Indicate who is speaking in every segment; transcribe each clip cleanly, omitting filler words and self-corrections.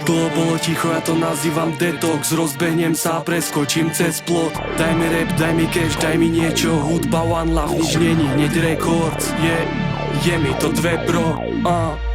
Speaker 1: dlho bolo ticho, ja to nazývam detox. Rozbehnem sa a preskočím cez plot. Daj mi rap, daj mi cash, daj mi niečo. Hudba one love, nič není, hneď records. Je mi to dve bro,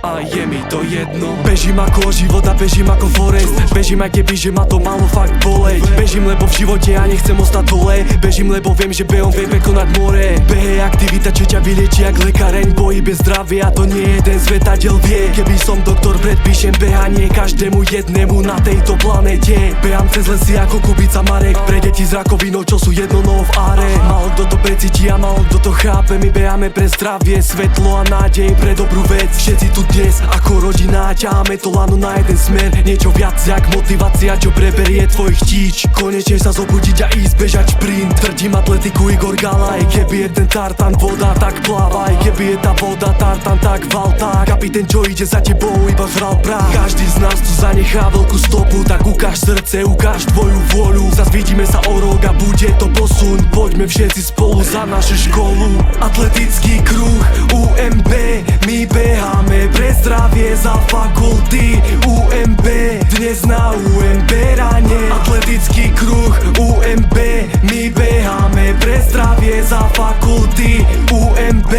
Speaker 1: a je mi to jedno. Bežím ako život a bežím ako forest. Bežím aj keby, že ma to malo fakt boleť. Bežím, lebo v živote ja nechcem ostať dole. Bežím, lebo viem, že behom vie prekonať more. Behe je aktivita, čo ťa vyliečí jak lekáreň. Bojí bez zdravia, to nie jeden svetateľ vie. Keby som doktor, predpíšem behanie každému jednému na tejto planete. Behám cez lesy ako Kubica Marek. Pre deti s rakovinou, čo sú jedno noho v áre. Málo kto to precíti a málo kto to chápe. My beháme pre zdravie, svetlo a nádej, pre dobrú vec. Všetci tu dnes ako rodina ťaháme to lano na jeden smer. Niečo viac jak motivácia, čo preberie tvoj chtíč. Konečne sa zobudiť a ísť bežať šprint. Tvrdím atletiku Igor Galaj. Keby je ten tartan voda, tak plávaj. Keby je tá voda tartan, tak valtá. Kapitén, čo ide za tebou, iba žral prach. Každý z nás tu zanechá veľkú stopu. Tak ukáž srdce, ukáž tvoju vôľu. Zas vidíme sa o rok a bude to posun. Poďme všetci spolu za našu školu. Atletický kruh UMB, my beháme pre zdravie za fakulty UMB. Dnes na UMB ráne. Atletický kruh UMB, my beháme pre zdravie za fakulty UMB.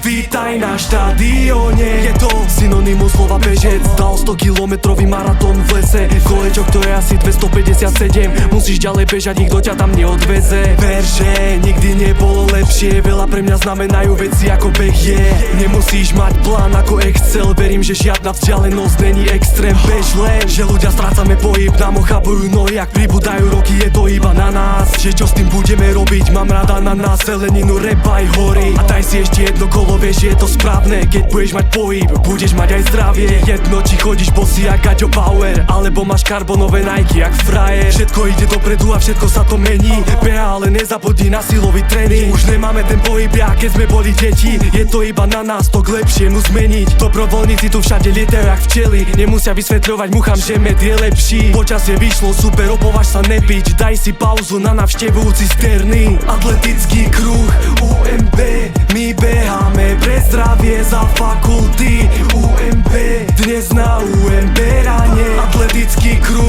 Speaker 1: Vítaj na štadióne. Je to synonymum slova bežec. Dal 100-kilometrový maratón v lese. Kolečok to je asi 257. Musíš ďalej bežať, nikto ťa tam neodveze. Ver, že nikdy nebolo lepšie. Veľa pre mňa znamenajú veci ako beh je. Nemusíš mať plán ako Excel. Verím, že žiadna vzdialenosť není extrém. Bež len, že ľudia strácame pohyb. Nám ochabujú nohy, ak pribúdajú roky. Je to iba na nás, že čo s tým budeme robiť. Mám rada na nás zeleninu, rap aj hory. A daj si ešte jedno kolo, vieš, že je to správne. Keď budeš mať pohyb, budeš mať aj zdravie. Jedno, či chodíš bosy jak Gaďo Power, alebo máš karbonové Nike jak frajer. Všetko ide dopredu a všetko sa to mení. Beha, ale nezabudni na silový tréning. Už nemáme ten pohyb, jak keď sme boli deti. Je to iba na nás, to k lepšiemu zmeniť. Dobrovoľníci tu všade lietajú jak včely. Nemusia vysvetľovať muchám, že med je lepší. Počasie vyšlo super, opovaž sa nepiť. Daj si pauzu na navštevu cisterny. Atletický kruh UMB, my beháme pre zdravie za fakulty UMB. Dnes na UMB ráne. Atletický kruh